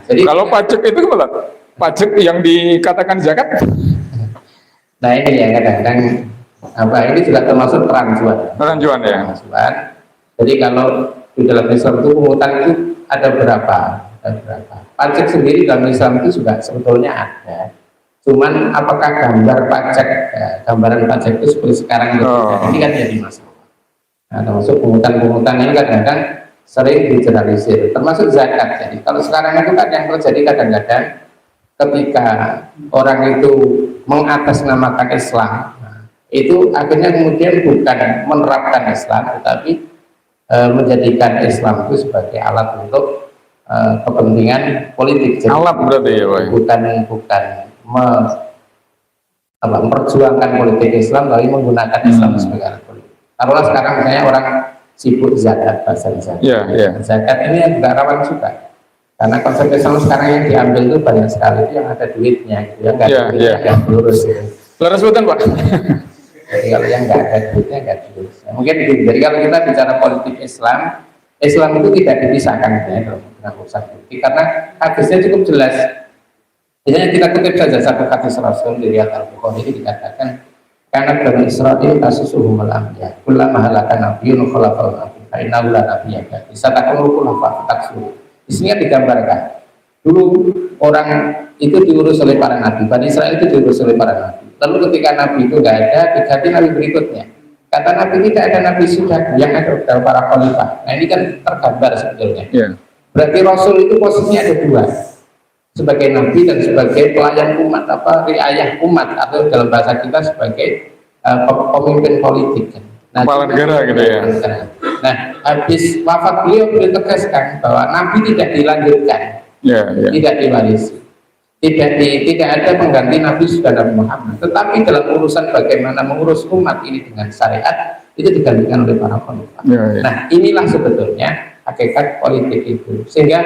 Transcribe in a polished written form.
Jadi kalau pajak itu gimana? Pajak yang dikatakan zakat? nah ini ya kadang-kadang ini juga termasuk perancuan. Perancuan ya. Perancuan. Jadi kalau di dalam Islam itu pungutan itu ada berapa? Pajak sendiri dalam Islam itu juga sebetulnya ada. Cuman apakah gambar pajak, gambaran pajak itu seperti sekarang ini kan jadi masalah. Nah, termasuk pungutan-pungutan ini kadang-kadang sering digeneralisir, termasuk zakat. Jadi kalau sekarang itu kan yang terjadi kadang-kadang ketika orang itu mengatasnamakan Islam, itu akhirnya kemudian bukan menerapkan Islam, tetapi menjadikan Islam itu sebagai alat untuk kepentingan politik. Jadi, alat berarti ya, Pak? Bukan memperjuangkan politik Islam, tapi menggunakan Islam sebagai alat politik. Taruhlah sekarang misalnya orang sibuk zakat, bahasa zakat. Zakat ini yang juga rawan juga. Karena konsep Islam sekarang yang diambil itu banyak sekali, itu yang ada duitnya, gitu. Yang nggak ada duitnya nggak lurus. Gitu. Laras betul, Pak. Jadi kalau yang nggak ada duitnya nggak lurus. Mungkin begini. Jadi kalau kita bicara politik Islam, Islam itu tidak dipisahkan dengan urusan politik, karena hadisnya cukup jelas. Misalnya kita kutip saja satu hadis Rasul di Riwayat Al-Bukhari ini dikatakan, karena Bani Israil kasusuhum al-anbiya, kullama halaka nabiyyun khalaqal nabiy, fa innahu la nabiyya ba'di, satakunu fa taksuru. Di sini digambarkan dulu orang itu diurus oleh para nabi, Bani Israil itu diurus oleh para nabi. Lalu ketika nabi itu nggak ada, diganti nabi berikutnya. Kata nabi tidak ada nabi sudah, yang ada adalah para khalifah. Nah ini kan tergambar sebetulnya. Berarti Rasul itu posisinya ada dua, sebagai nabi dan sebagai pelayan umat, riayah umat, atau dalam bahasa kita sebagai pemimpin politik. Nah, kepala negara gitu ya. Nah, habis wafat beliau ditegaskan bahwa nabi tidak dilanjutkan, tidak diwarisi, tidak ada pengganti nabi sudah Nabi Muhammad. Tetapi dalam urusan bagaimana mengurus umat ini dengan syariat itu digantikan oleh para khalifah. Nah, inilah sebetulnya hakikat politik itu, sehingga